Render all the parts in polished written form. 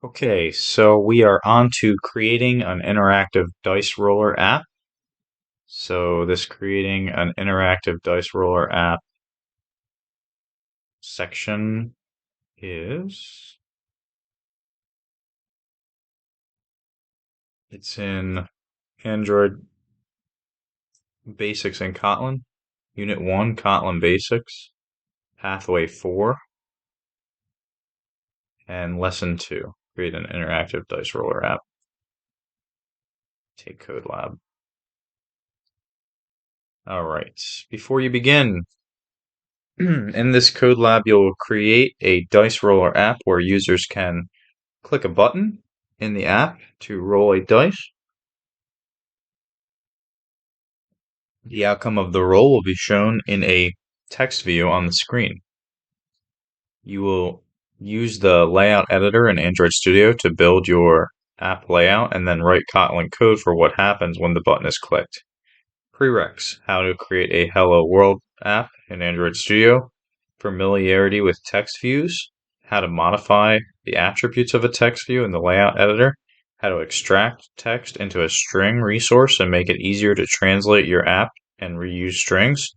Okay, so we are on to creating an interactive dice roller app. So this creating an interactive dice roller app section is, it's in Android Basics in Kotlin, Unit 1, Kotlin Basics, Pathway 4, and Lesson 2, create an interactive dice roller app. Take Code Lab. All right, before you begin, in this Code Lab, you'll create a dice roller app where users can click a button in the app to roll a dice. The outcome of the roll will be shown in a text view on the screen. You will use the layout editor in Android Studio to build your app layout and then write Kotlin code for what happens when the button is clicked. Prereqs, how to create a Hello World app in Android Studio. Familiarity with text views, how to modify the attributes of a text view in the layout editor, how to extract text into a string resource and make it easier to translate your app and reuse strings.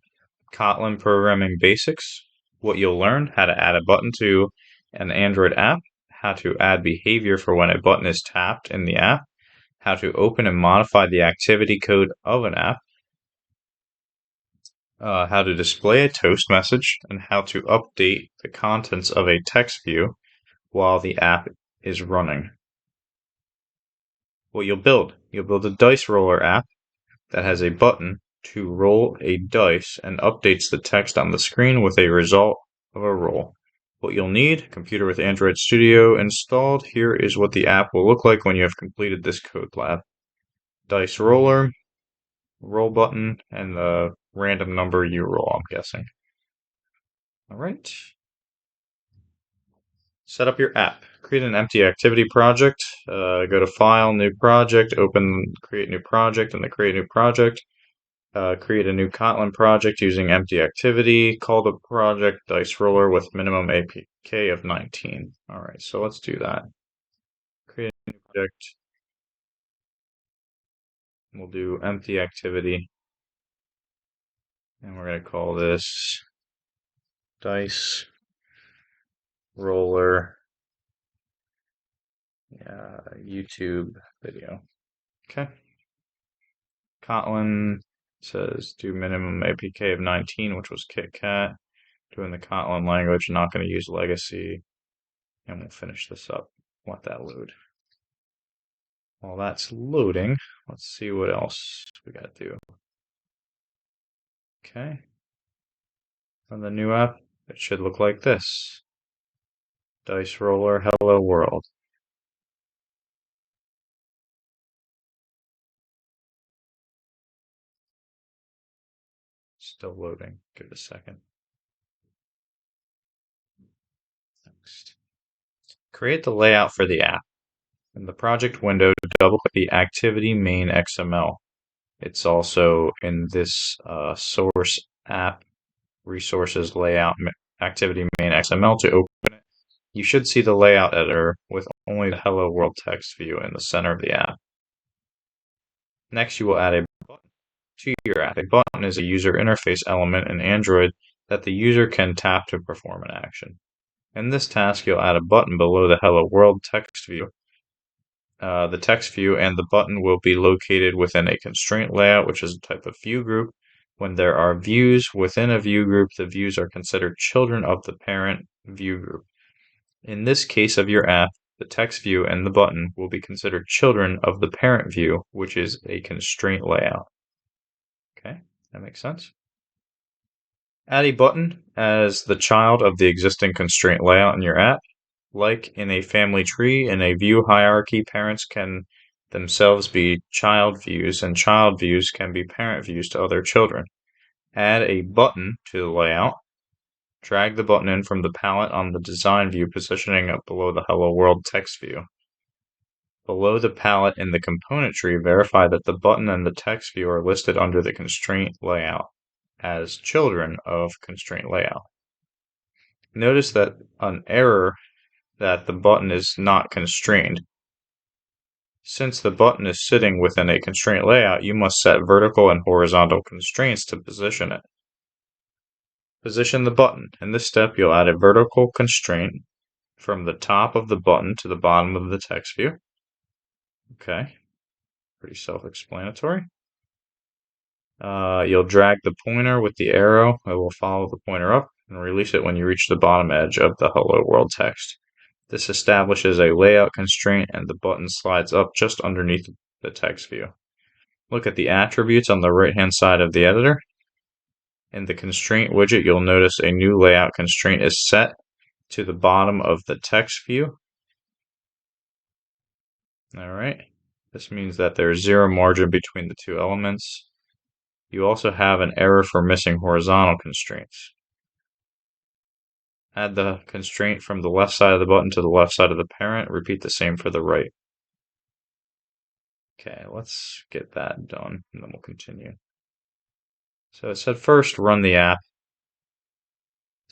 Kotlin programming basics, what you'll learn, how to add a button to an Android app, how to add behavior for when a button is tapped in the app, how to open and modify the activity code of an app, how to display a toast message, and how to update the contents of a text view while the app is running. What you'll build a dice roller app that has a button to roll a dice and updates the text on the screen with a result of a roll. What you'll need, computer with Android Studio installed. Here is what the app will look like when you have completed this code lab. Dice roller, roll button, and the random number you roll, I'm guessing. All right. Set up your app. Create an empty activity project. Go to File, New Project, open Create New Project, and the Create New Project. Create a new Kotlin project using empty activity. Call the project Dice Roller with minimum APK of 19. All right, so let's do that. Create a new project. We'll do empty activity. And we're going to call this Dice Roller YouTube video. Okay. Kotlin says do minimum APK of 19, which was KitKat. Doing the Kotlin language, not going to use legacy. And we'll finish this up. Let that load. While that's loading, let's see what else we got to do. Okay. On the new app, it should look like this. Dice Roller Hello World. Still loading. Give it a second. Next. Create the layout for the app. In the project window, double-click the activity main XML. It's also in this source app resources layout activity main XML to open it. You should see the layout editor with only the Hello World text view in the center of the app. Next, you will add a button to your app. A button is a user interface element in Android that the user can tap to perform an action. In this task, you'll add a button below the Hello World text view. The text view and the button will be located within a constraint layout, which is a type of view group. When there are views within a view group, the views are considered children of the parent view group. In this case of your app, the text view and the button will be considered children of the parent view, which is a constraint layout. Okay, that makes sense. Add a button as the child of the existing constraint layout in your app. Like in a family tree, in a view hierarchy, parents can themselves be child views, and child views can be parent views to other children. Add a button to the layout. Drag the button in from the palette on the design view, positioning it below the Hello World text view. Below the palette in the component tree, verify that the button and the text view are listed under the constraint layout as children of constraint layout. Notice that an error that the button is not constrained. Since the button is sitting within a constraint layout, you must set vertical and horizontal constraints to position it. Position the button. In this step, you'll add a vertical constraint from the top of the button to the bottom of the text view. Okay, pretty self-explanatory. You'll drag the pointer with the arrow. It will follow the pointer up and release it when you reach the bottom edge of the Hello World text. This establishes a layout constraint and the button slides up just underneath the text view. Look at the attributes on the right-hand side of the editor. In the constraint widget, you'll notice a new layout constraint is set to the bottom of the text view. All right. This means that there's zero margin between the two elements. You also have an error for missing horizontal constraints. Add the constraint from the left side of the button to the left side of the parent. Repeat the same for the right. Okay, let's get that done, and then we'll continue. So it said first run the app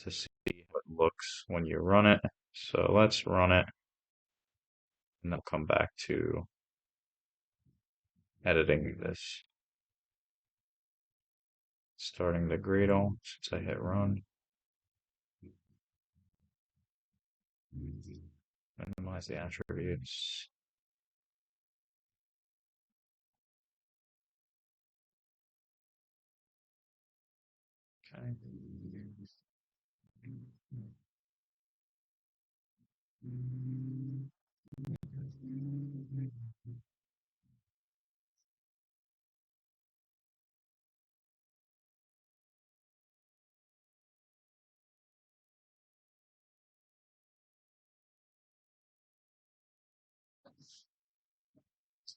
to see how it looks when you run it. So let's run it, and then come back to editing this. Starting the Gradle since I hit run. Minimize the attributes. Okay.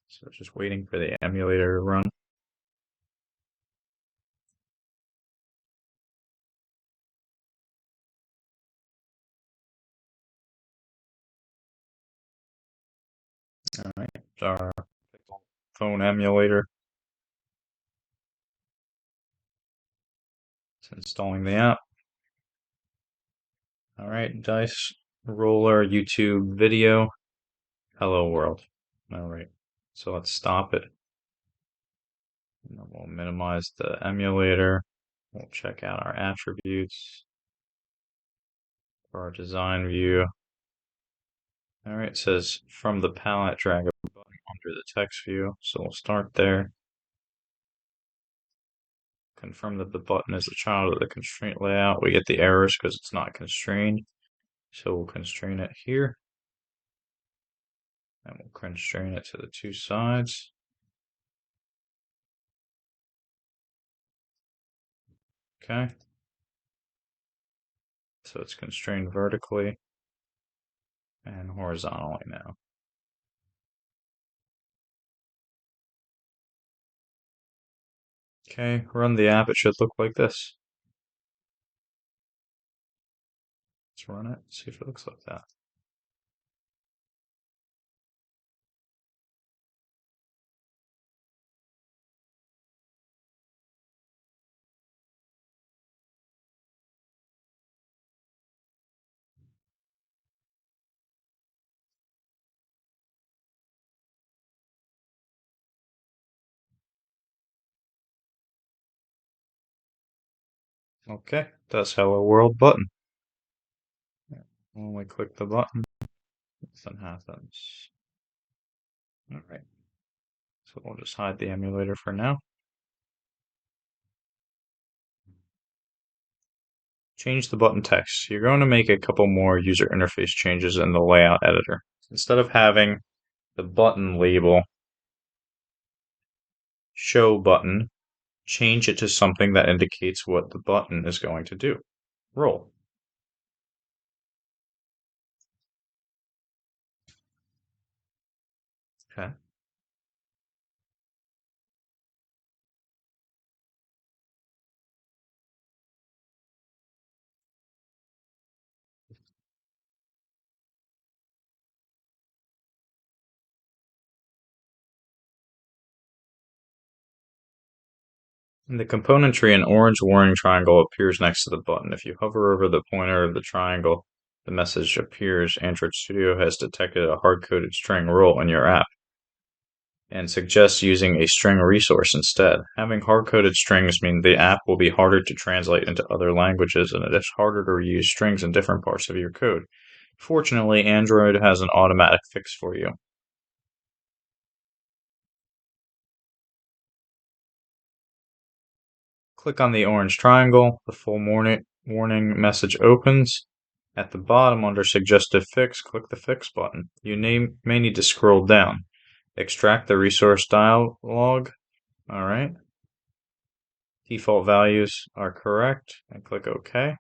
So just waiting for the emulator to run. All right, our phone emulator. It's installing the app. All right, dice roller YouTube video. Hello world. All right, so let's stop it. And then we'll minimize the emulator. We'll check out our attributes for our design view. All right, it says from the palette, drag a button under the text view. So we'll start there. Confirm that the button is the child of the constraint layout. We get the errors because it's not constrained. So we'll constrain it here. And we'll constrain it to the two sides. Okay. So it's constrained vertically and horizontally now. Okay, run the app. It should look like this. Let's run it, see if it looks like that. Okay, that's Hello World button. When we click the button, nothing happens. All right, so we'll just hide the emulator for now. Change the button text. You're going to make a couple more user interface changes in the layout editor. Instead of having the button label show button, change it to something that indicates what the button is going to do. Roll. Okay. In the component tree, an orange warning triangle appears next to the button. If you hover over the pointer of the triangle, the message appears, Android Studio has detected a hard-coded string rule in your app and suggests using a string resource instead. Having hard-coded strings means the app will be harder to translate into other languages, and it is harder to reuse strings in different parts of your code. Fortunately, Android has an automatic fix for you. Click on the orange triangle. The full warning message opens. At the bottom under Suggested Fix, click the Fix button. You may need to scroll down. Extract the resource dialog. Alright. Default values are correct, and click OK.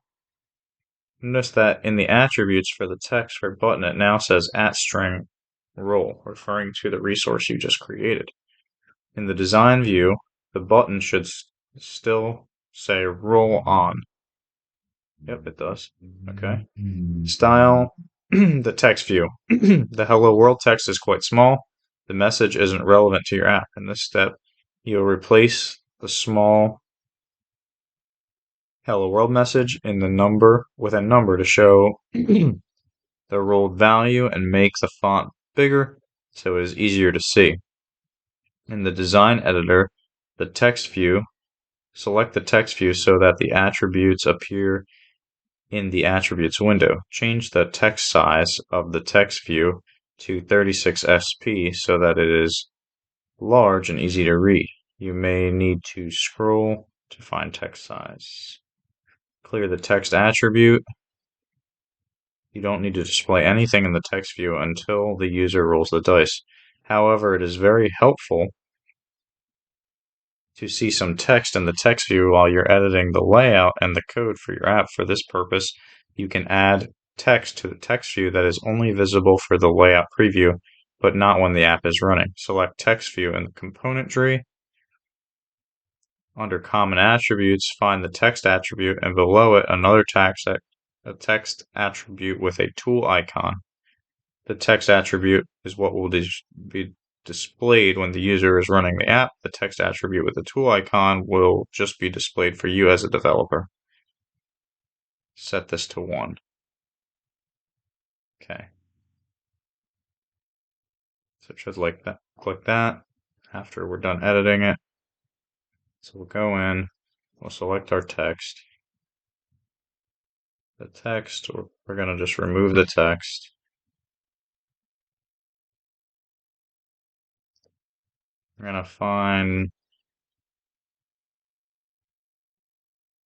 Notice that in the attributes for the text for button, it now says @string role, referring to the resource you just created. In the design view, the button should still say roll on. Yep, it does. Okay. Style, the text view. The hello world text is quite small. The message isn't relevant to your app. In this step, you'll replace the small hello world message in the number with a number to show the rolled value and make the font bigger so it is easier to see. In the design editor, the text view, select the text view so that the attributes appear in the attributes window. Change the text size of the text view to 36sp so that it is large and easy to read. You may need to scroll to find text size. Clear the text attribute. You don't need to display anything in the text view until the user rolls the dice. However, it is very helpful to see some text in the text view while you're editing the layout and the code for your app. For this purpose, you can add text to the text view that is only visible for the layout preview, but not when the app is running. Select text view in the component tree. Under common attributes, find the text attribute, and below it another text attribute with a tool icon. The text attribute is what will be displayed when the user is running the app. The text attribute with the tool icon will just be displayed for you as a developer. Set this to 1. Okay. So it should like that. Click that after we're done editing it. So we'll go in, we'll select our text. The text, we're going to just remove the text. We're going to find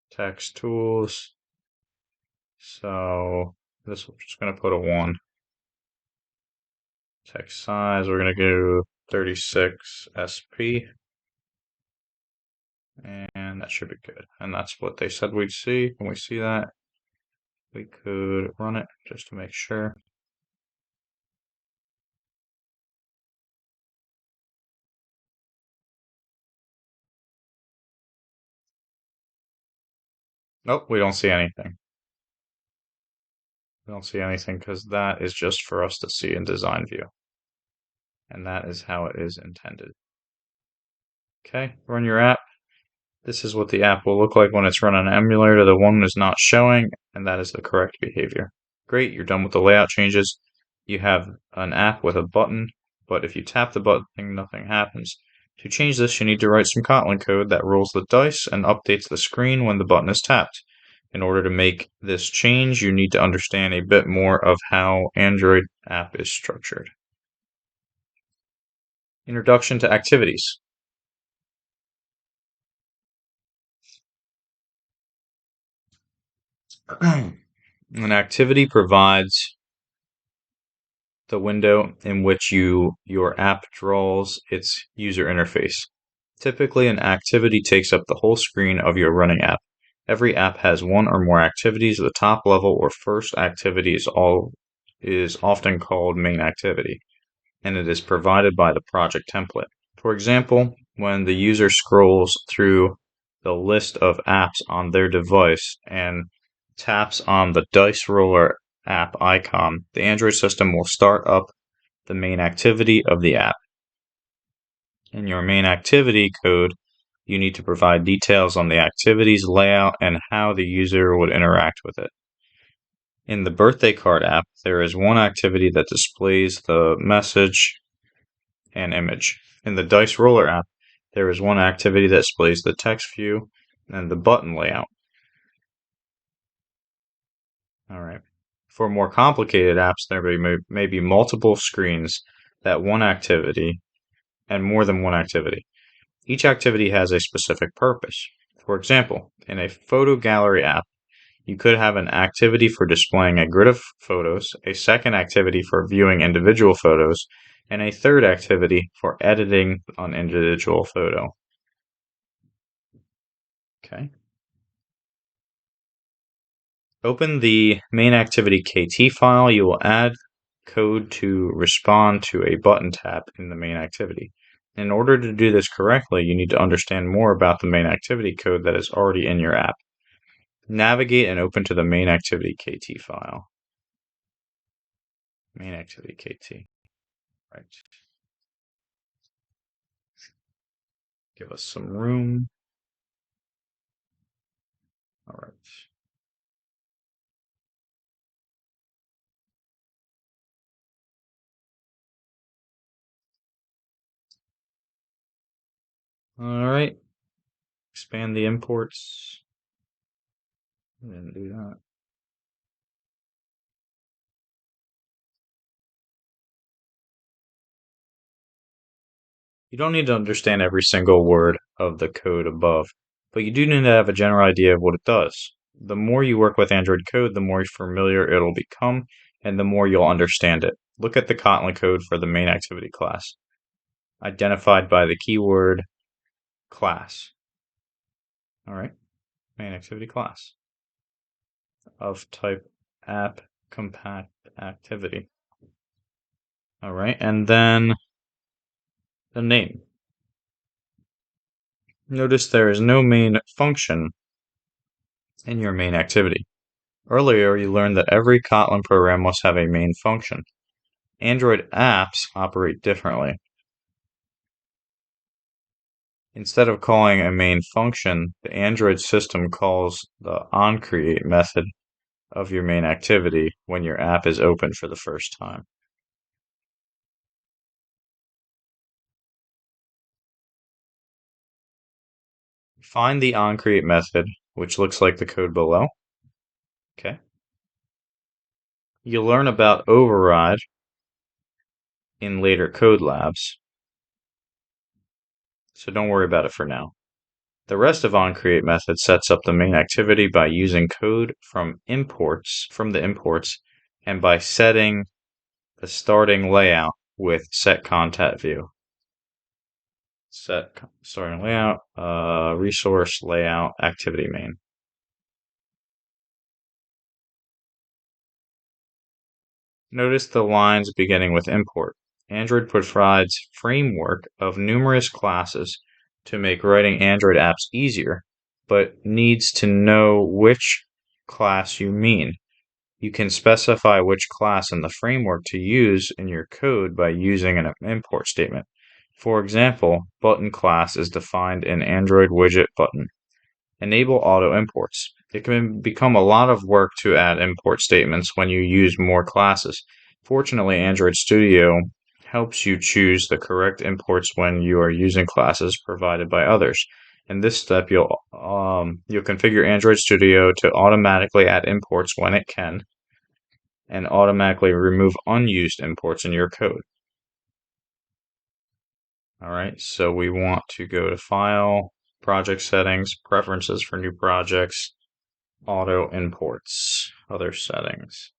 text tools. So this we're just going to put a 1. Text size, we're going to go 36sp. And that should be good. And that's what they said we'd see. When we see that, we could run it just to make sure. Nope, we don't see anything. We don't see anything because that is just for us to see in design view. And that is how it is intended. Okay, run your app. This is what the app will look like when it's run on an emulator. The one is not showing, and that is the correct behavior. Great, you're done with the layout changes. You have an app with a button, but if you tap the button, nothing happens. To change this, you need to write some Kotlin code that rolls the dice and updates the screen when the button is tapped. In order to make this change, you need to understand a bit more of how Android app is structured. Introduction to activities. An activity provides the window in which your app draws its user interface. Typically, an activity takes up the whole screen of your running app. Every app has one or more activities. The top level or first activity is often called main activity, and it is provided by the project template. For example, when the user scrolls through the list of apps on their device and taps on the dice roller app icon, the Android system will start up the main activity of the app. In your main activity code, you need to provide details on the activity's layout and how the user would interact with it. In the birthday card app, there is one activity that displays the message and image. In the dice roller app, there is one activity that displays the text view and the button layout. All right. For more complicated apps, there may be multiple screens that one activity and more than one activity. Each activity has a specific purpose. For example, in a photo gallery app, you could have an activity for displaying a grid of photos, a second activity for viewing individual photos, and a third activity for editing an individual photo. Okay. Open the main activity KT file. You will add code to respond to a button tap in the main activity. In order to do this correctly, you need to understand more about the main activity code that is already in your app. Navigate and open to the main activity KT file. Main activity KT. Right. Give us some room. All right. All right. Expand the imports. Didn't do that. You don't need to understand every single word of the code above, but you do need to have a general idea of what it does. The more you work with Android code, the more familiar it'll become, and the more you'll understand it. Look at the Kotlin code for the main activity class, identified by the keyword class. All right, main activity class of type app compact activity. All right, and then the name. Notice there is no main function in your main activity. Earlier, you learned that every Kotlin program must have a main function. Android apps operate differently. Instead of calling a main function, the Android system calls the onCreate method of your main activity when your app is open for the first time. Find the onCreate method, which looks like the code below. Okay. You'll learn about override in later code labs, so don't worry about it for now. The rest of onCreate method sets up the main activity by using code from the imports, and by setting the starting layout with set content view. Set starting layout, resource layout, activity main. Notice the lines beginning with import. Android provides framework of numerous classes to make writing Android apps easier, but needs to know which class you mean. You can specify which class in the framework to use in your code by using an import statement. For example, button class is defined in Android widget button. Enable auto imports. It can become a lot of work to add import statements when you use more classes. Fortunately, Android Studio helps you choose the correct imports when you are using classes provided by others. In this step, you'll configure Android Studio to automatically add imports when it can, and automatically remove unused imports in your code. All right, so we want to go to File, Project Settings, Preferences for New Projects, Auto Imports, Other Settings.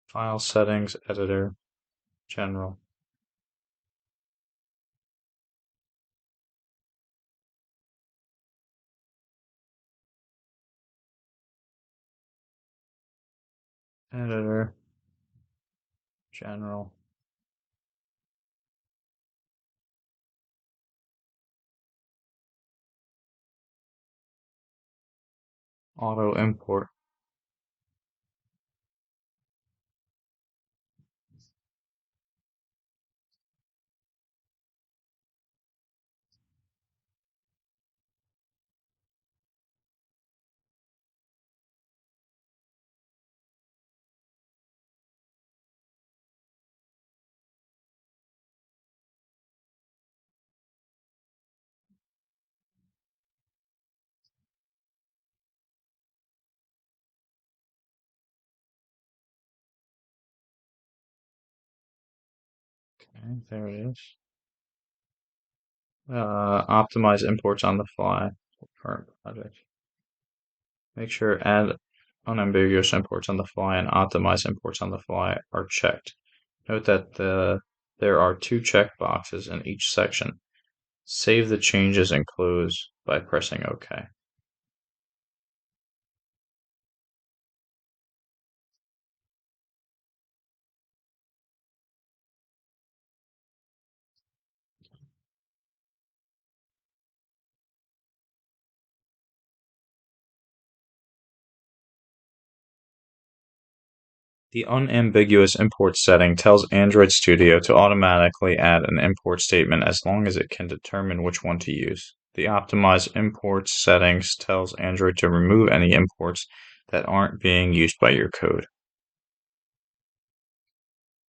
File Settings, Editor, General. editor, general, auto import. Okay, there it is. Optimize imports on the fly for current project. Make sure add unambiguous imports on the fly and optimize imports on the fly are checked. Note that there are two checkboxes in each section. Save the changes and close by pressing OK. The unambiguous import setting tells Android Studio to automatically add an import statement as long as it can determine which one to use. The optimize imports settings tells Android to remove any imports that aren't being used by your code.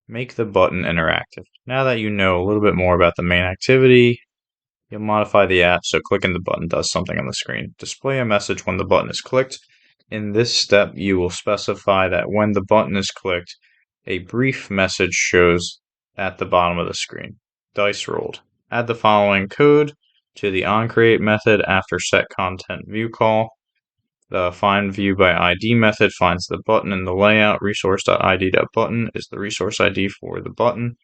Make the button interactive. Now that you know a little bit more about the main activity, you'll modify the app so clicking the button does something on the screen. Display a message when the button is clicked. In this step, you will specify that when the button is clicked, a brief message shows at the bottom of the screen. Dice rolled. Add the following code to the onCreate method after setContentView call. The findViewById method finds the button in the layout. Resource.id.button is the resource ID for the button,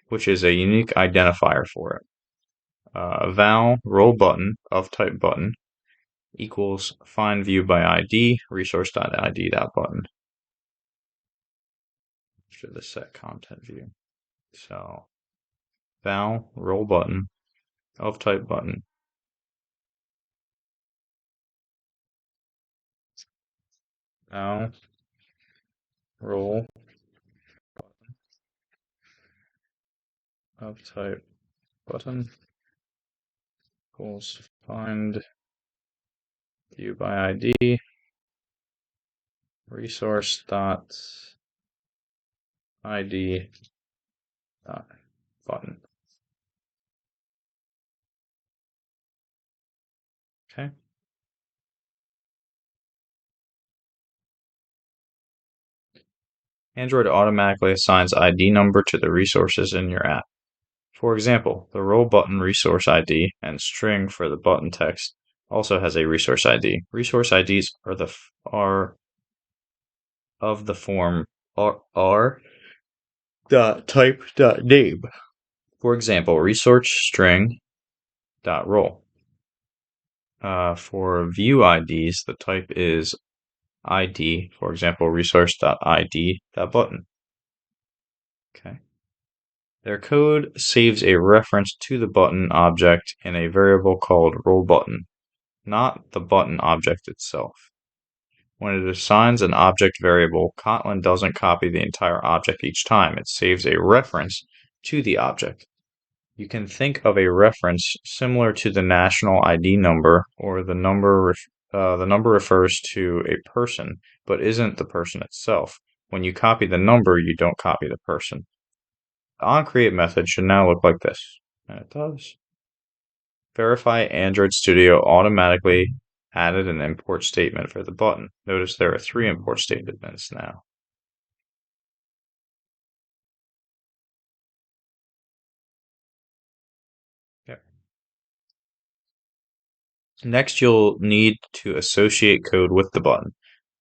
which is a unique identifier for it. Val roll button of type button equals findViewById resource.id.button after the set content view. So val roll button of type button val roll of type button equals find view by ID resource dot ID dot button. Okay. Android automatically assigns ID number to the resources in your app. For example, the roll button resource ID and string for the button text also has a resource ID. Resource IDs are of the form r.type.name. For example, resource string dot roll. For view IDs, the type is ID. For example, resource.id.button. Okay. Their code saves a reference to the button object in a variable called rollButton, not the button object itself. When it assigns an object variable, Kotlin doesn't copy the entire object each time. It saves a reference to the object. You can think of a reference similar to the national ID number, or the number refers to a person, but isn't the person itself. When you copy the number, you don't copy the person. The onCreate method should now look like this, and it does. Verify Android Studio automatically added an import statement for the button. Notice there are 3 import statements now. Yep. Next, you'll need to associate code with the button,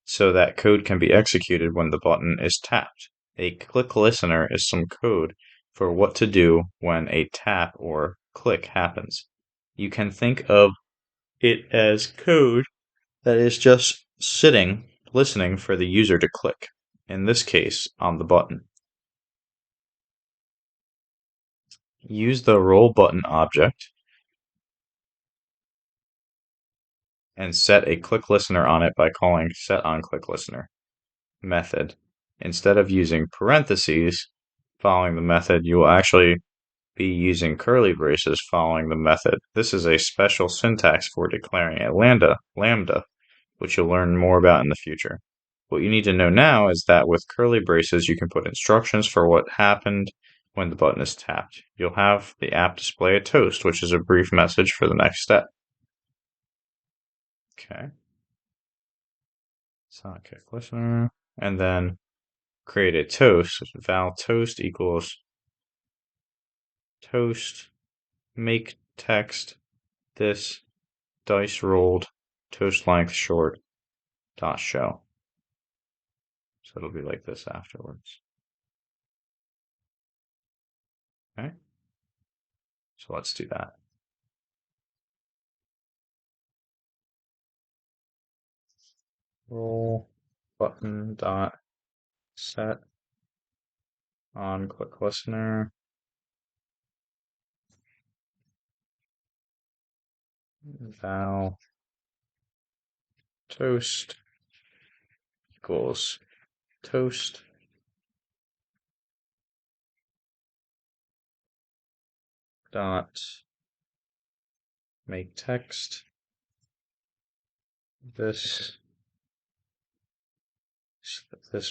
so that code can be executed when the button is tapped. A click listener is some code for what to do when a tap or click happens. You can think of it as code that is just sitting, listening for the user to click. in this case, on the button. Use the roll button object and set a click listener on it by calling setOnClickListener method. Instead of using parentheses following the method, you will actually be using curly braces following the method. This is a special syntax for declaring a lambda, which you'll learn more about in the future. What you need to know now is that with curly braces, you can put instructions for what happened when the button is tapped. You'll have the app display a toast, which is a brief message for the next step. Okay. Sidekick listener, and then create a toast. Val toast equals toast make text this dice rolled toast length short dot show. So it'll be like this afterwards. Okay. So let's do that. Roll button dot set on click listener val toast equals toast dot make text this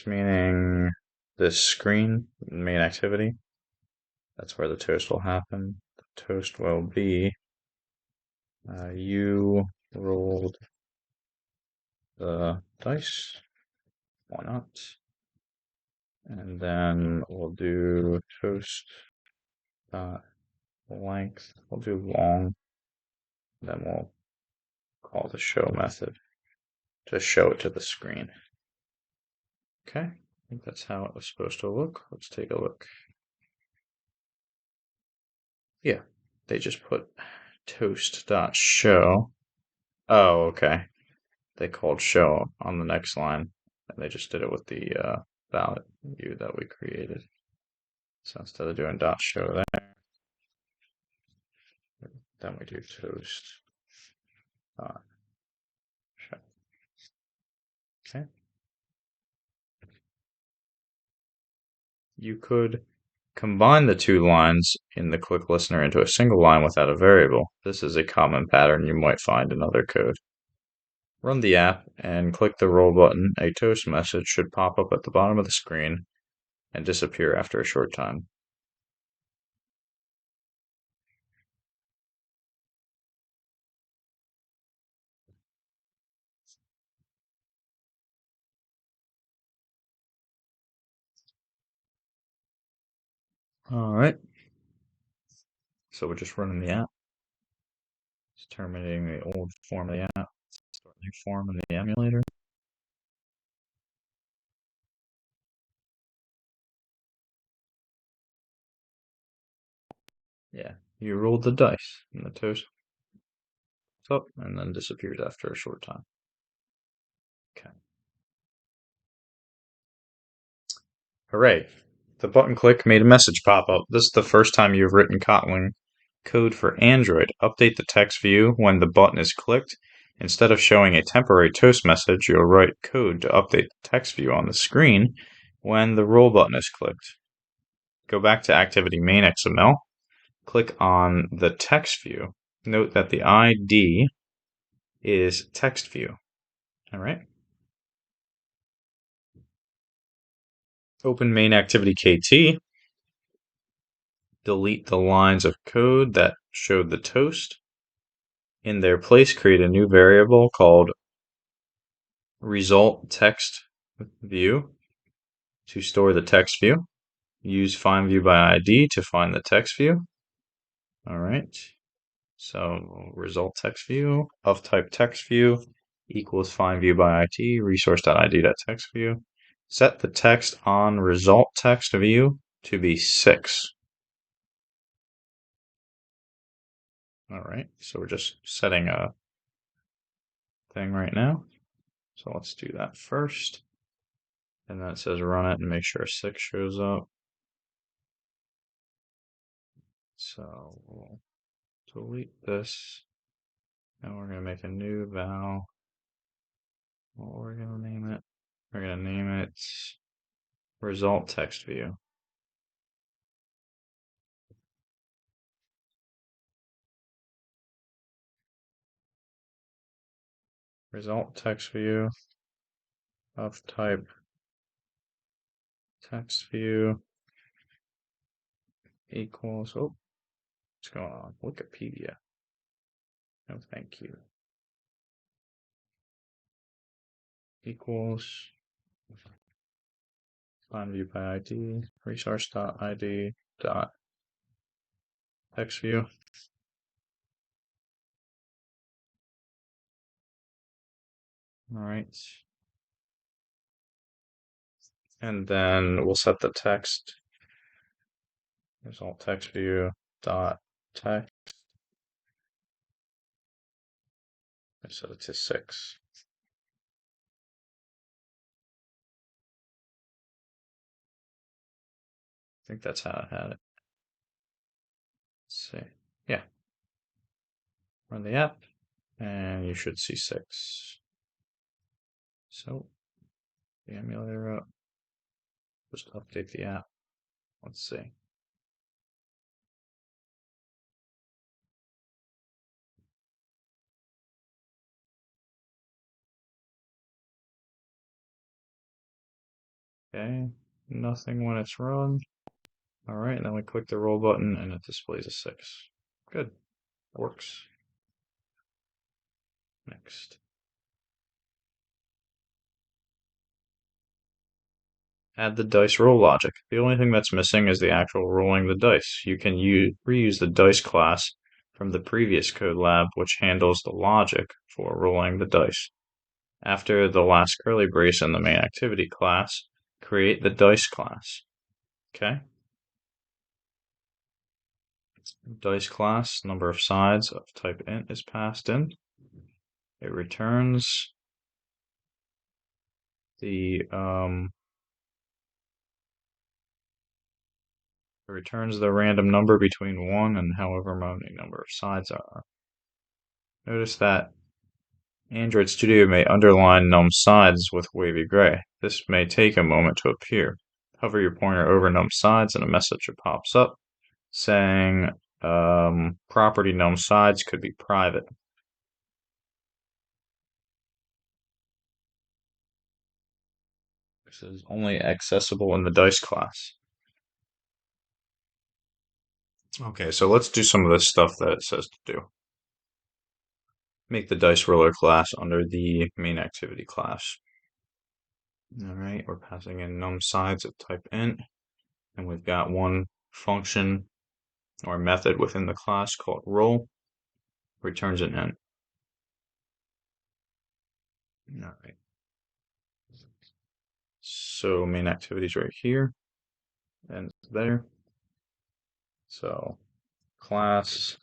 meaning this screen main activity. That's where the toast will happen. The toast will be you rolled the dice. Why not? And then we'll do toast length. We'll do long. Then we'll call the show method to show it to the screen. Okay, I think that's how it was supposed to look. Let's take a look. Yeah, they just put toast.show. Oh, okay. They called show on the next line, and they just did it with the ballot view that we created. So instead of doing dot show there, then we do toast dot show. Okay. You could combine the two lines in the click listener into a single line without a variable. This is a common pattern you might find in other code. Run the app and click the roll button. A toast message should pop up at the bottom of the screen and disappear after a short time. All right. So we're just running the app. It's terminating the old form of the app. Start a new form in the emulator. Yeah, you rolled the dice and the toast up and then disappears after a short time. Okay. Hooray. The button click made a message pop up. This is the first time you've written Kotlin code for Android. Update the text view when the button is clicked. Instead of showing a temporary toast message, you'll write code to update the text view on the screen when the roll button is clicked. Go back to activity main XML. Click on the text view. Note that the ID is text view. All right. Open main activity KT. Delete the lines of code that showed the toast. In their place, create a new variable called result text view to store the text view. Use find view by ID to find the text view. All right. So result text view of type text view equals find view by ID resource.id.text view. Set the text on result text view to be 6. All right. So we're just setting a thing right now. So let's do that first. And then it says run it and make sure 6 shows up. So we'll delete this. And we're going to make a new val. What we're going to name it? We're going to name it result text view. Result text view of type text view equals, oh, what's going on? Wikipedia. No, thank you. Equals find view by ID, resource.id dot text view. All right. And then we'll set the text result text view dot text. I set it to 6. I think that's how I had it. Let's see. Yeah. Run the app, and you should see 6. So the emulator up. Just update the app. Let's see. Okay, nothing when it's run. All right, and then we click the roll button and it displays a 6. Good, works. Next. Add the dice roll logic. The only thing that's missing is the actual rolling the dice. You can reuse the dice class from the previous code lab, which handles the logic for rolling the dice. After the last curly brace in the main activity class, create the dice class. Okay? Dice class, number of sides of type int is passed in. It returns the random number between 1 and however many number of sides are. Notice that Android Studio may underline num sides with wavy gray. This may take a moment to appear. Hover your pointer over num sides and a message pops up saying property num sides could be private. This is only accessible in the dice class. Okay, so let's do some of this stuff that it says to do. Make the dice roller class under the main activity class. All right, we're passing in num sides of type int, and we've got one function or method within the class called roll, returns an int. All right. So main activity is right here and there. So class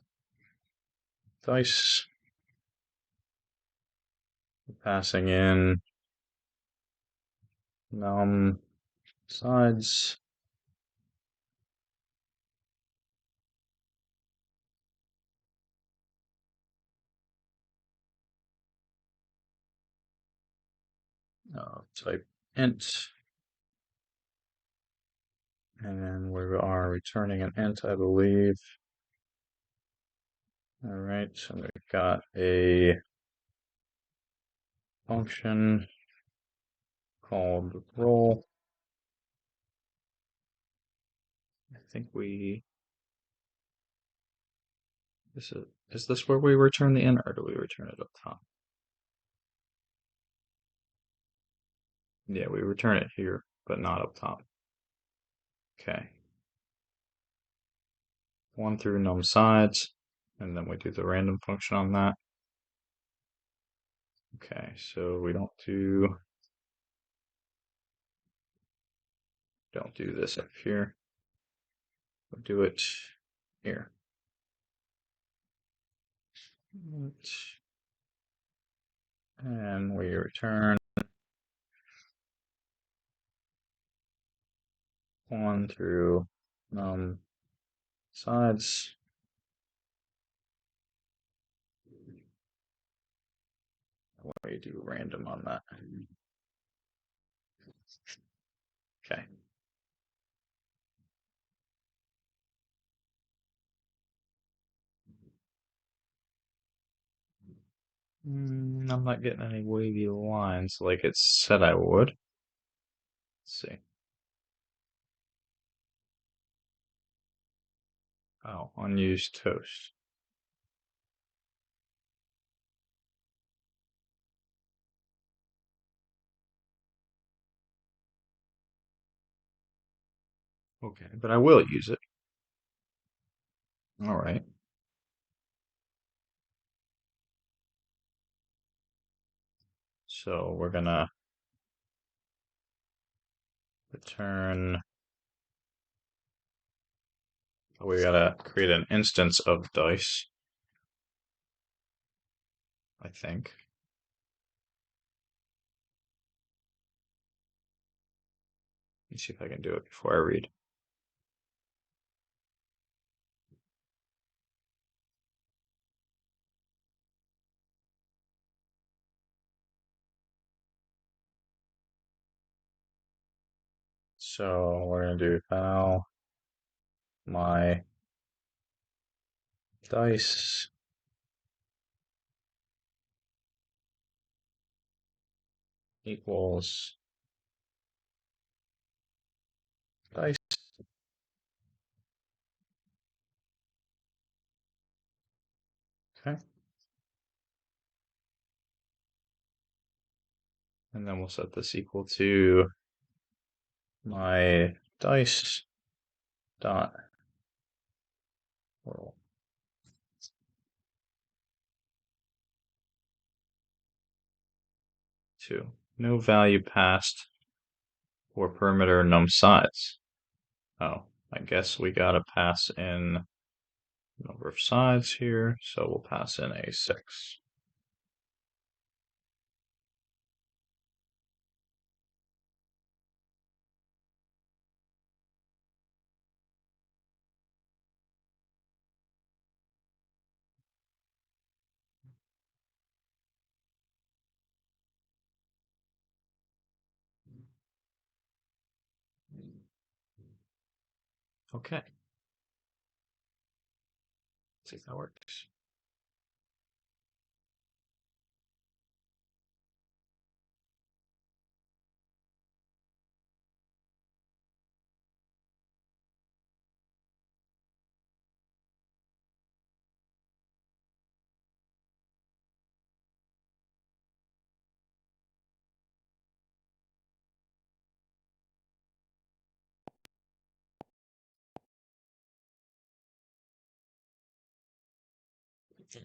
dice, passing in num sides. Type int, and then we are returning an int, I believe. All right, so we've got a function called roll. I think is this where we return the int, or do we return it up top? Yeah, we return it here, but not up top. Okay. 1 through num sides, and then we do the random function on that. Okay, so we don't do this up here. We'll do it here. And we return 1 through sides. Why do you do random on that? Okay. I'm not getting any wavy lines like it said I would. Let's see. Oh, unused toast. Okay, but I will use it. All right. So we're gonna return. We gotta create an instance of dice, I think. Let me see if I can do it before I read. So we're gonna do val my dice equals dice. Okay. And then we'll set this equal to my dice dot roll. 2. No value passed for perimeter num sides. Oh, I guess we gotta pass in number of sides here, so we'll pass in a 6. Okay. See if that works.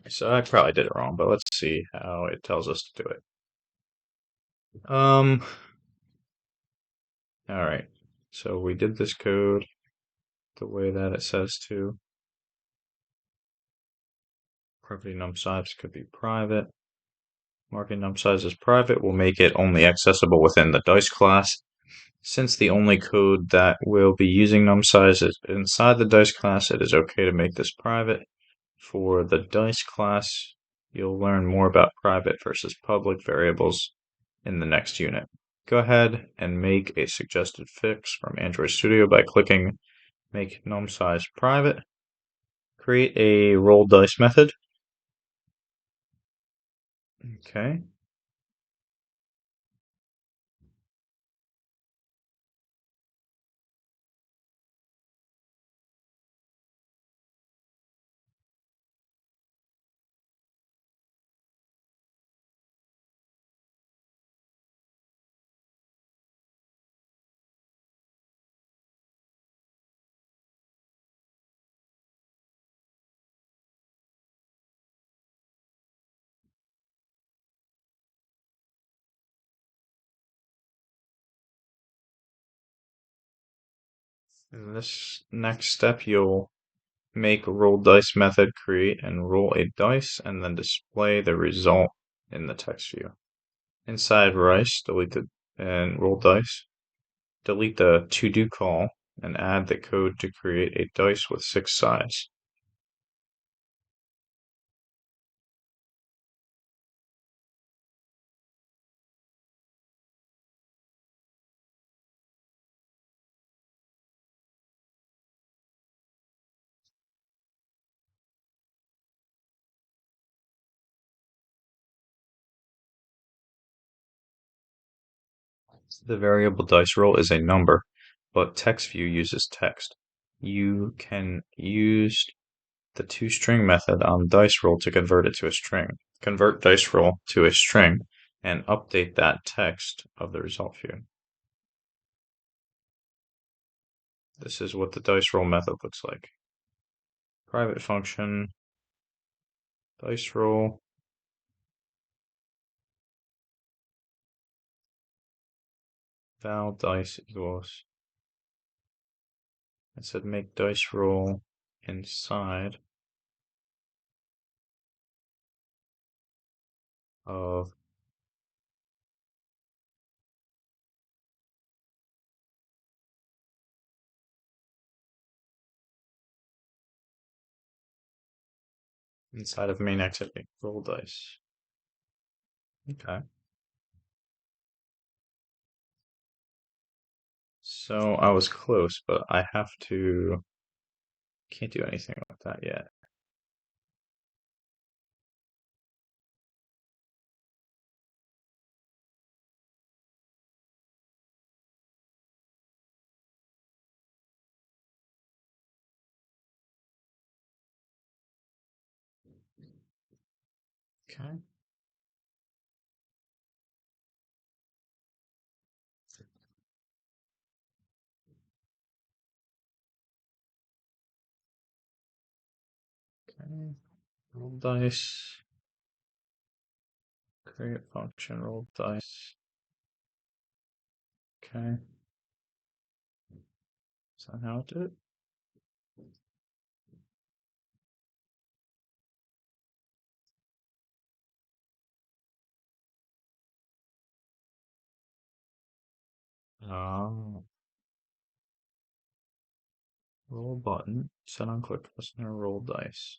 So I probably did it wrong, but let's see how it tells us to do it. All right. So we did this code the way that it says to. Property num size could be private. Marking num size as private will make it only accessible within the dice class. Since the only code that will be using num size is inside the dice class, it is okay to make this private. For the dice class, you'll learn more about private versus public variables in the next unit. Go ahead and make a suggested fix from Android Studio by clicking Make Num Size Private. Create a roll dice method. Okay. In this next step, you'll make roll dice method, create and roll a dice, and then display the result in the text view. Inside rice, delete the and roll dice. Delete the to do call and add the code to create a dice with 6 sides. The variable dice roll is a number, but TextView uses text. You can use the toString method on dice roll to convert it to a string. Convert dice roll to a string and update that text of the result field. This is what the dice roll method looks like. Private function, dice roll, val dice equals. I said make dice roll inside of main activity. Roll dice. Okay. So I was close, but I have to. Can't do anything with that yet. Okay. Okay. Roll dice. Create function. Roll dice. Okay. Is that how it did it? Oh. Roll button. Set on click listener. Roll dice.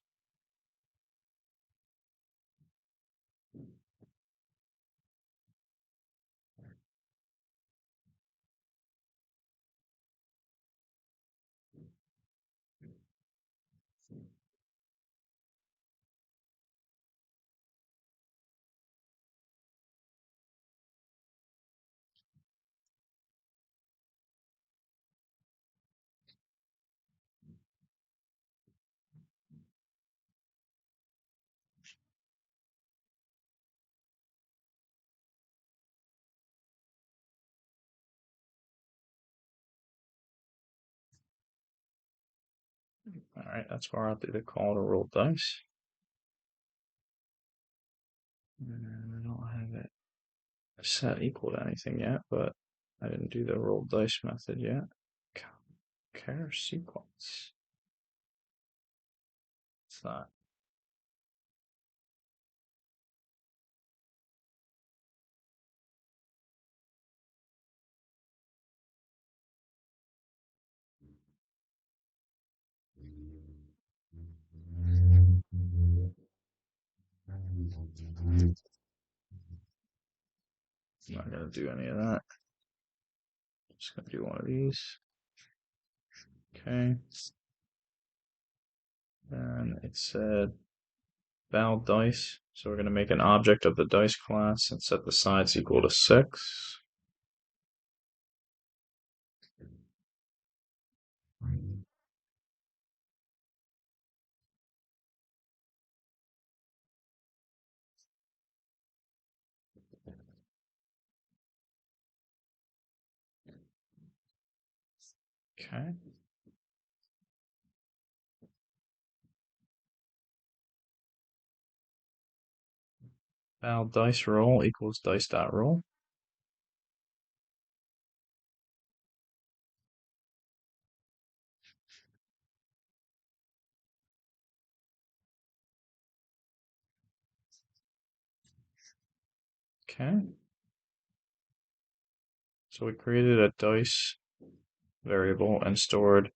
Alright, that's where I'll do the call to roll dice. And I don't have it set equal to anything yet, but I didn't do the roll dice method yet. Char sequence. It's not. I'm not gonna do any of that. Just gonna do one of these. Okay. And it said val dice. So we're gonna make an object of the dice class and set the sides equal to 6. Okay. Val dice roll equals dice dot roll. Okay. So we created a dice variable and stored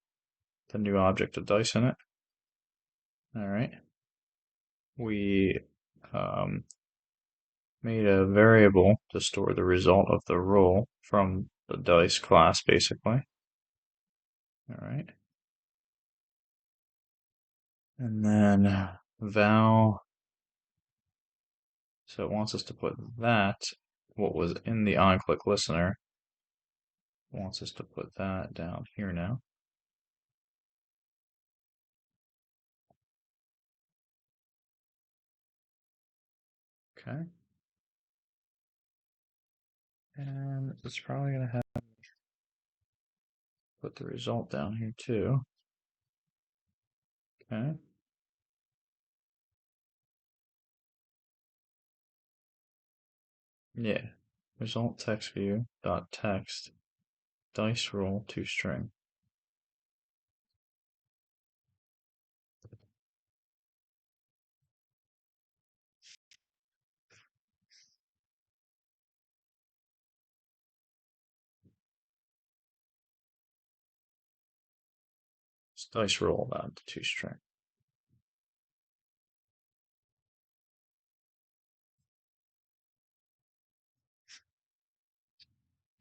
the new object of dice in it. All right. We made a variable to store the result of the roll from the dice class, basically. All right. And then val, so it wants us to put that, what was in the onClick listener, wants us to put that down here now. Okay. And it's probably going to have to put the result down here too. Okay. Yeah. Result text view dot text dice roll to string. It's dice roll that to string.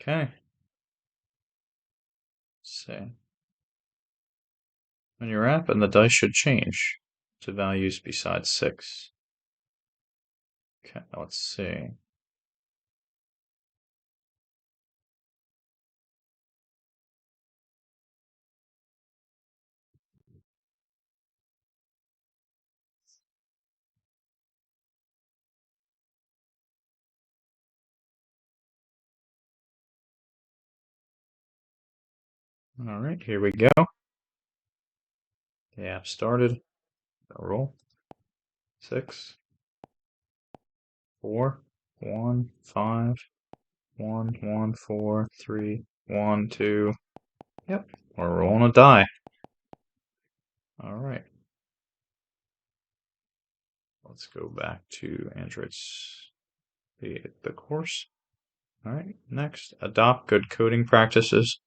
Okay. Let's see. On your app, and the dice should change to values besides 6. Okay, let's see. All right, here we go. The app started. Roll. 6, 4, 1, 5, 1, 1, 4, 3, 1, 2. Yep, we're rolling a die. All right. Let's go back to Android's the course. All right, next, adopt good coding practices.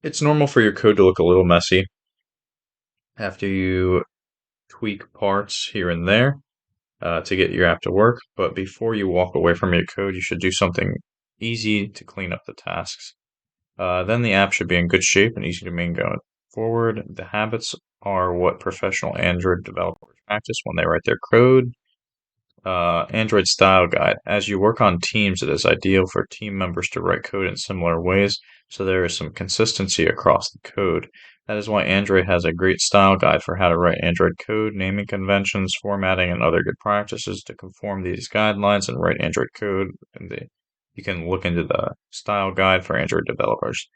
It's normal for your code to look a little messy after you tweak parts here and there to get your app to work, but before you walk away from your code, you should do something easy to clean up the tasks. Then the app should be in good shape and easy to maintain going forward. The habits are what professional Android developers practice when they write their code. Android Style Guide. As you work on teams, it is ideal for team members to write code in similar ways, so there is some consistency across the code. That is why Android has a great style guide for how to write Android code, naming conventions, formatting, and other good practices to conform these guidelines and write Android code. You can look into the style guide for Android developers.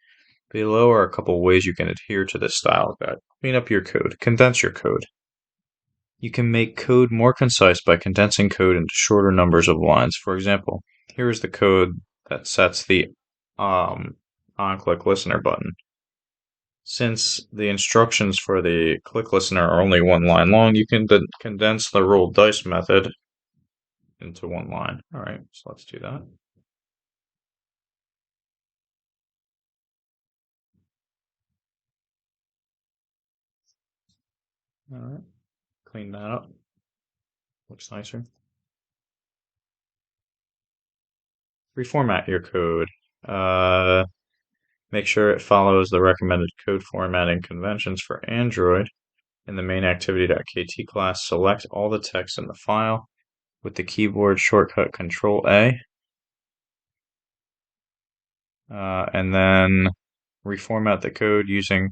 Below are a couple ways you can adhere to this style guide. Clean up your code, condense your code. You can make code more concise by condensing code into shorter numbers of lines. For example, here is the code that sets the on-click listener button. Since the instructions for the click listener are only 1 line long, you can condense the roll dice method into 1 line. All right, so let's do that. All right, clean that up. Looks nicer. Reformat your code. Make sure it follows the recommended code formatting conventions for Android. In the main activity.kt class, select all the text in the file with the keyboard shortcut Control A, and then reformat the code using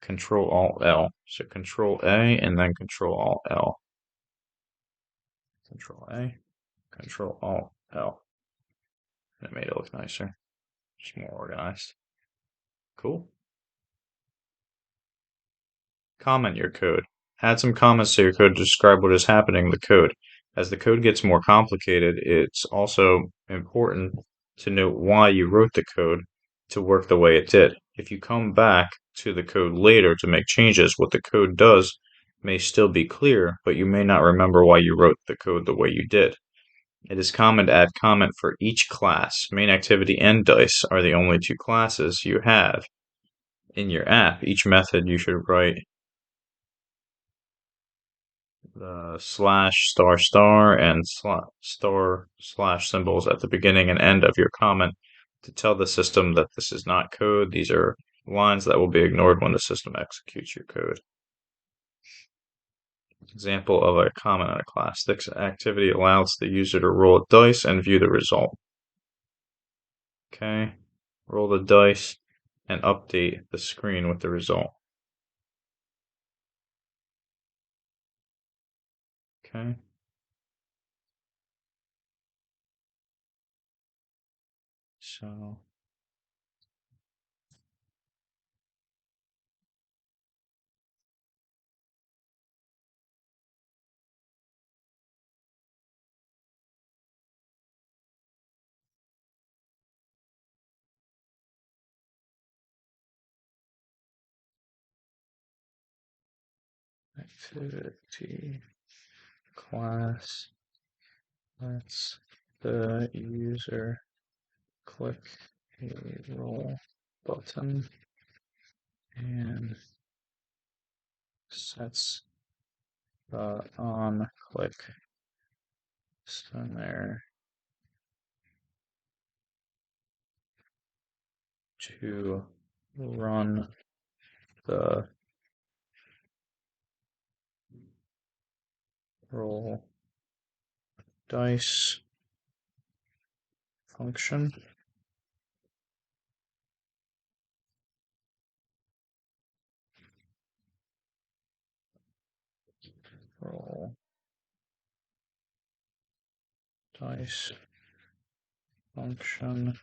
Control Alt L. So Control A and then Control Alt L. Control A, Control Alt L. And it made it look nicer, just more organized. Cool. Comment your code. Add some comments to your code to describe what is happening in the code. As the code gets more complicated, it's also important to note why you wrote the code to work the way it did. If you come back to the code later to make changes, what the code does may still be clear, but you may not remember why you wrote the code the way you did. It is common to add comment for each class. Main activity and dice are the only 2 classes you have. in your app, each method you should write the slash star star and star slash symbols at the beginning and end of your comment to tell the system that this is not code. These are lines that will be ignored when the system executes your code. Example of a comment in a class. This activity allows the user to roll a dice and view the result. Okay, roll the dice and update the screen with the result. Okay. So activity class lets the user click a roll button and sets the on click center to run the roll dice function. Roll dice function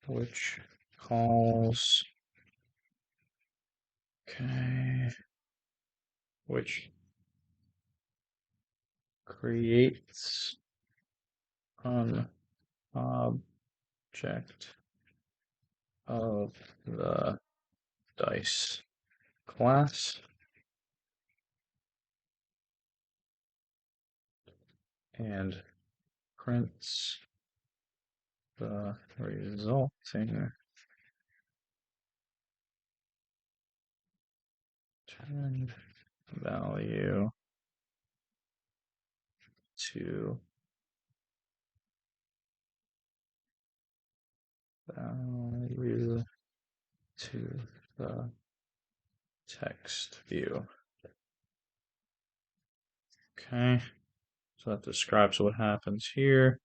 which calls which creates an object of the dice class and prints the resulting turned value to the text view. Okay, so that describes what happens here.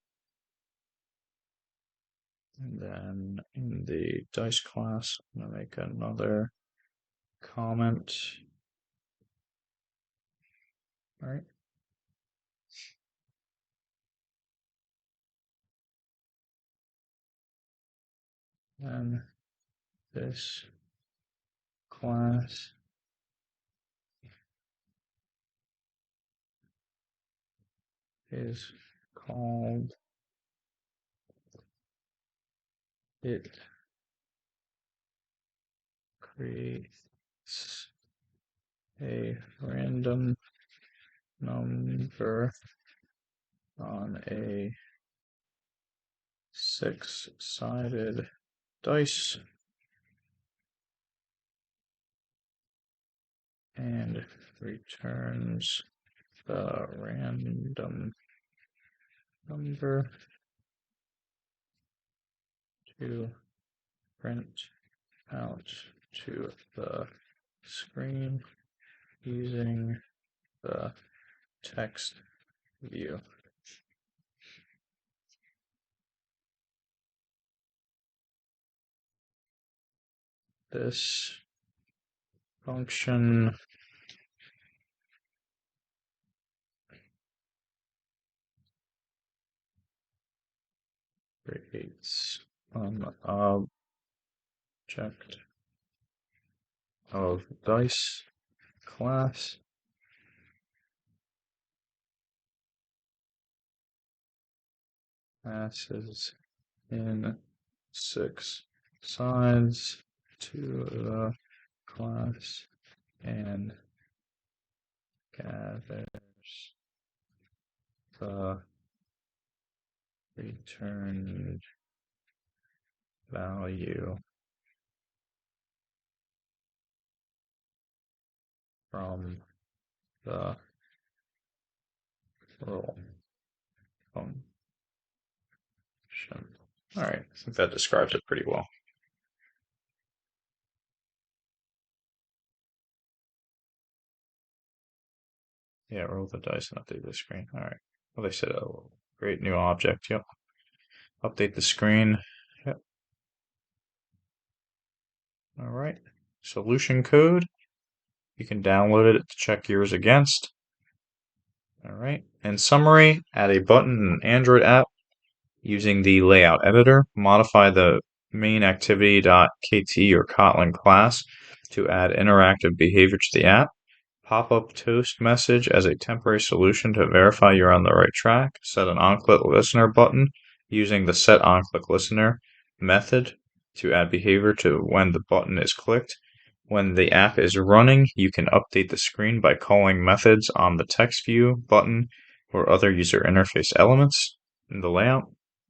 And then in the dice class, I'm going to make another comment. All right. And this class is called it creates a random number on a six-sided dice and returns the random number to print out to the screen using the text view. This function creates an object of dice class passes in six sides to the class and gathers the returned value from the role function. All right, I think that describes it pretty well. Yeah, roll the dice and update the screen. All right. Well, they said, oh, great new object. Yep. Update the screen. Yep. All right. Solution code. You can download it to check yours against. All right. In summary, add a button in an Android app using the layout editor. Modify the main activity.kt or Kotlin class to add interactive behavior to the app. Pop-up toast message as a temporary solution to verify you're on the right track. Set an onClick listener button using the set onClick listener method to add behavior to when the button is clicked. When the app is running, you can update the screen by calling methods on the text view button or other user interface elements in the layout.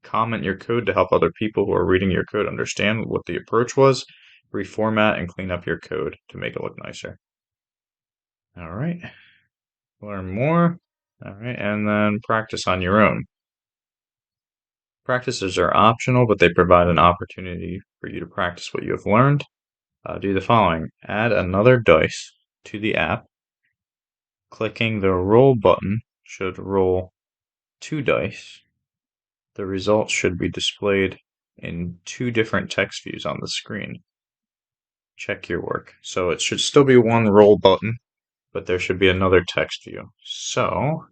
Comment your code to help other people who are reading your code understand what the approach was. Reformat and clean up your code to make it look nicer. All right. Learn more. All right. And then practice on your own. Practices are optional, but they provide an opportunity for you to practice what you have learned. Do the following. Add another dice to the app. Clicking the roll button should roll 2 dice. The results should be displayed in 2 different text views on the screen. Check your work. So it should still be one roll button, but there should be another text view. So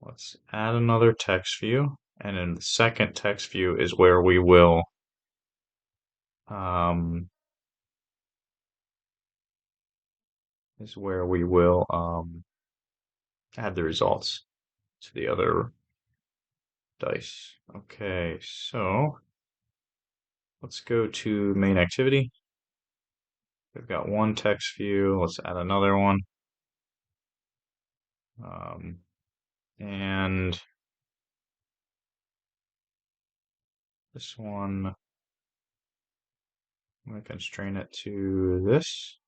let's add another text view, and in the second text view is where we will um, add the results to the other dice. Okay, so let's go to main activity. We've got one text view. Let's add another one. And this one, I'm going to constrain it to this.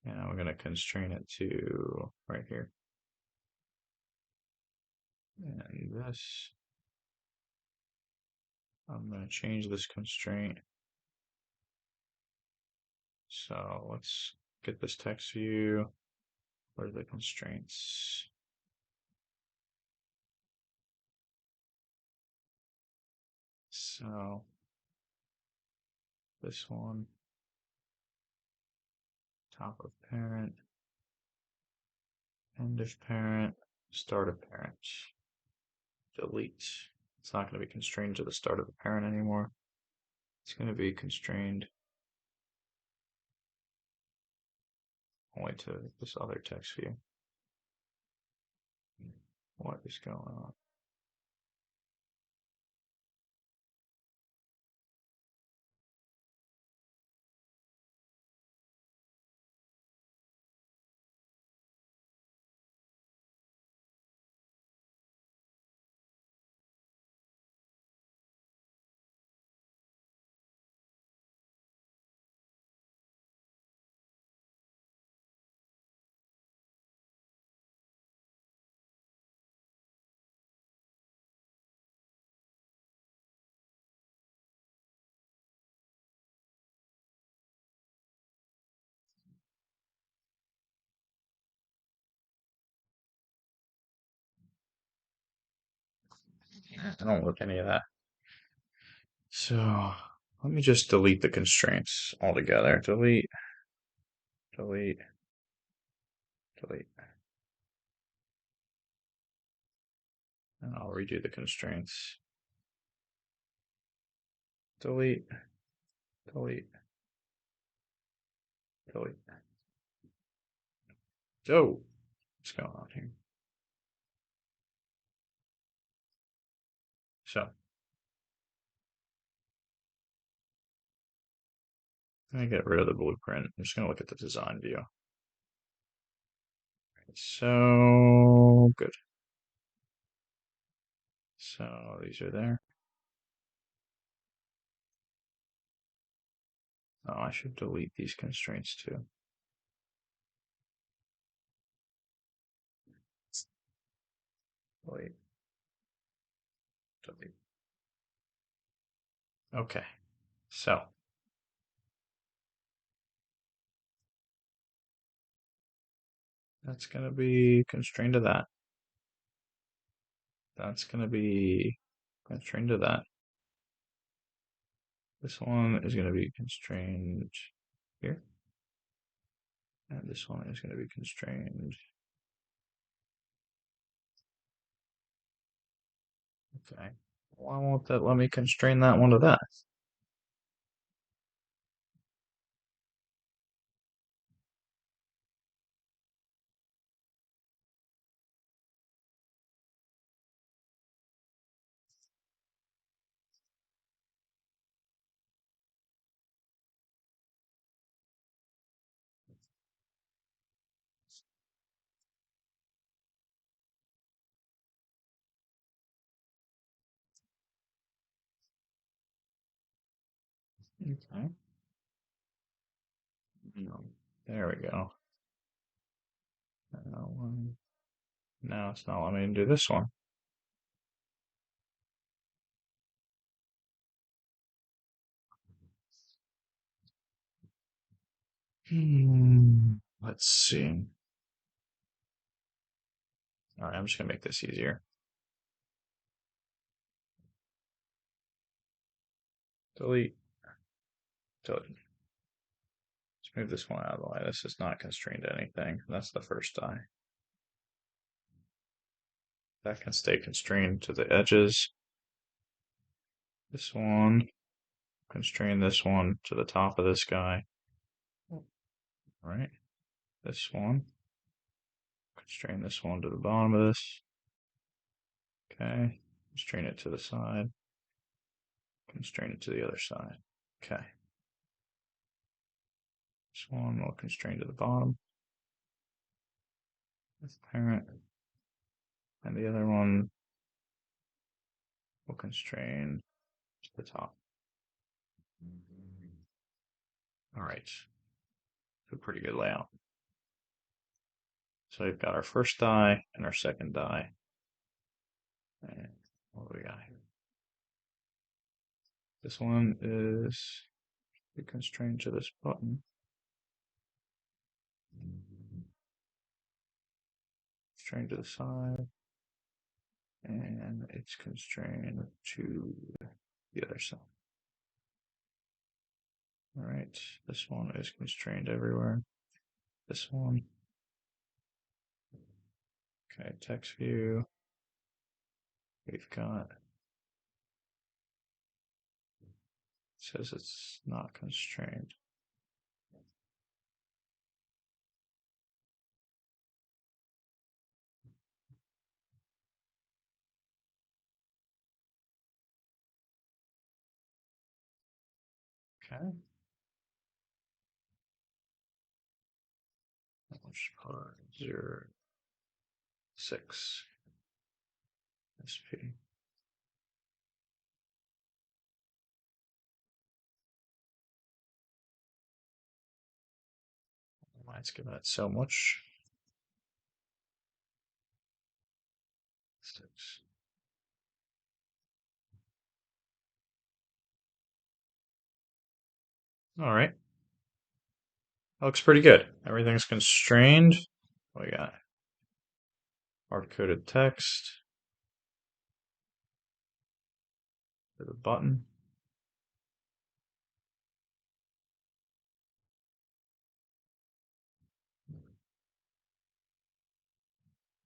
And we're going to constrain it to right here. And this, I'm going to change this constraint. So let's get this text view. What are the constraints? So this one, top of parent, end of parent, start of parent, delete. It's not going to be constrained to the start of the parent anymore. It's going to be constrained only to this other text view. What is going on? I don't look any of that. So let me just delete the constraints altogether. Delete, delete, delete. And I'll redo the constraints. Delete, delete, delete. Oh, what's going on here? So I'm going to get rid of the blueprint. I'm just going to look at the design view. So good. So these are there. Oh, I should delete these constraints too. Delete. Delete. Okay, so that's going to be constrained to that. That's going to be constrained to that. This one is going to be constrained here. And this one is going to be constrained. Okay. Why won't that let me constrain that one to that? Okay. There we go. Now it's not letting me do this one. Let's see. All right, I'm just gonna make this easier. Delete. Delete. Let's move this one out of the way. This is not constrained to anything. That's the first die. That can stay constrained to the edges. This one, constrain this one to the top of this guy. All right. This one, constrain this one to the bottom of this. Okay. Constrain it to the side. Constrain it to the other side. Okay. This one will constrain to the bottom. That's parent. And the other one will constrain to the top. All right. So pretty good layout. So we've got our first die and our second die. And what do we got here? This one is constrained to this button. Constrained to the side. And it's constrained to the other side. All right, this one is constrained everywhere. This one. Okay, text view. We've got, it says it's not constrained. Okay. Let's put 0.6 SP. Why it's giving it so much? 6. All right. That looks pretty good. Everything's constrained. What we got? Hard-coded text. For the button.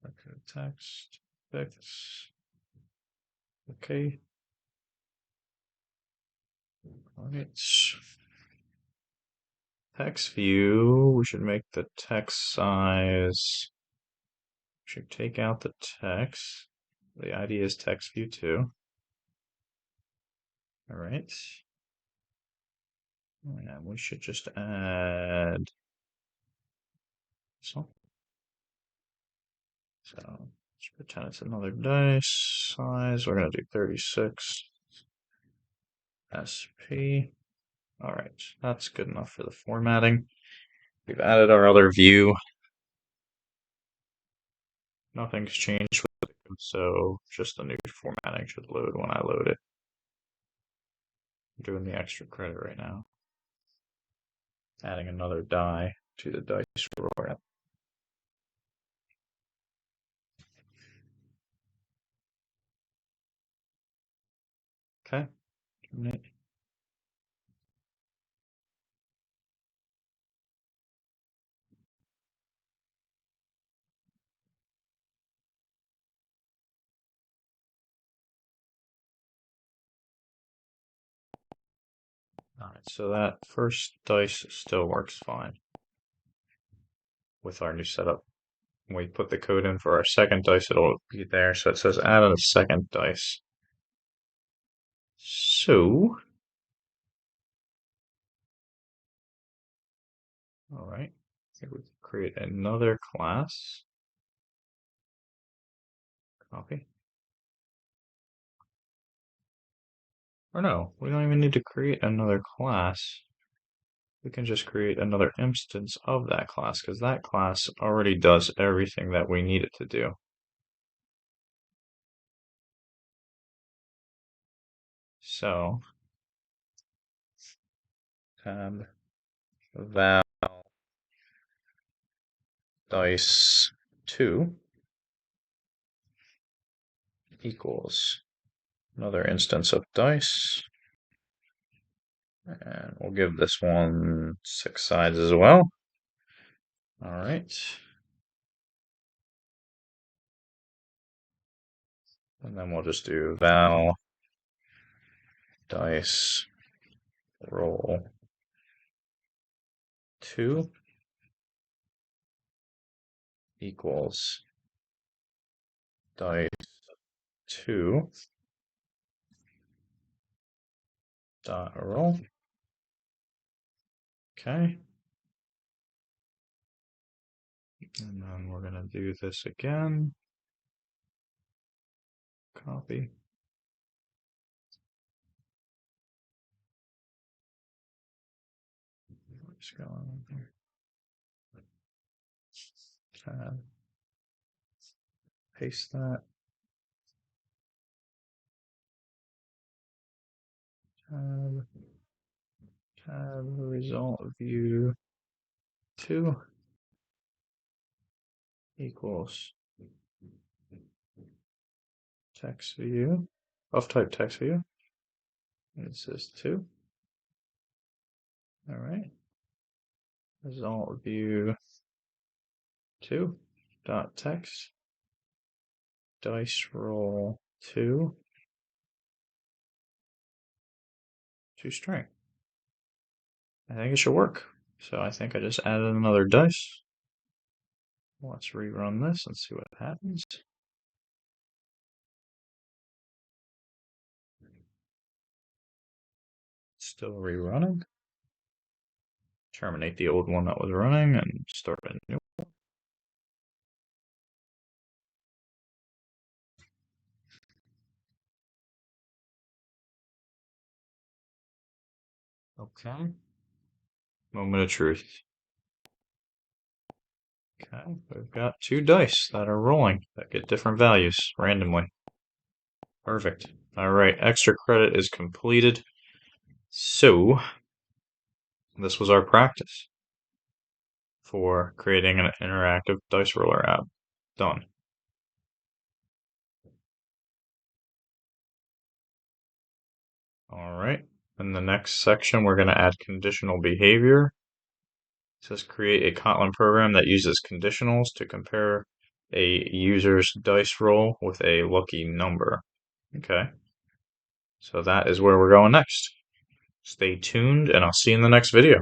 Hard-coded text. Fix. Okay. All right. Text view. We should make the text size. We should take out the text. The ID is text view 2. All right. And we should just add this one. So let's pretend it's another dice size. We're going to do 36 SP. All right, that's good enough for the formatting. We've added our other view. Nothing's changed with the so just the new formatting should load when I load it. I'm doing the extra credit right now. Adding another die to the dice roller. Okay. Terminate. Alright, so that first dice still works fine with our new setup. When we put the code in for our second dice, it'll be there. So it says add a second dice. So, alright, I think we can create another class. Copy. Or no, we don't even need to create another class. We can just create another instance of that class because that class already does everything that we need it to do. So, tab val dice 2 equals another instance of dice. And we'll give this one 6 sides as well. All right. And then we'll just do val dice roll 2 equals dice 2 dot roll. Okay. And then we're going to do this again. Copy. What's going on here? Tab. Paste that. Tab result view 2 equals text view of type text view. And it says 2. All right. Result view 2 dot text dice roll 2 to string. I think it should work. So I think I just added another dice. Let's rerun this and see what happens. Still rerunning. Terminate the old one that was running and start a new one. Okay. Moment of truth. Okay, we've got 2 dice that are rolling that get different values randomly. Perfect. All right, extra credit is completed. So, this was our practice for creating an interactive dice roller app. Done. All right, in the next section, we're going to add conditional behavior. It says create a Kotlin program that uses conditionals to compare a user's dice roll with a lucky number. Okay, so that is where we're going next. Stay tuned, and I'll see you in the next video.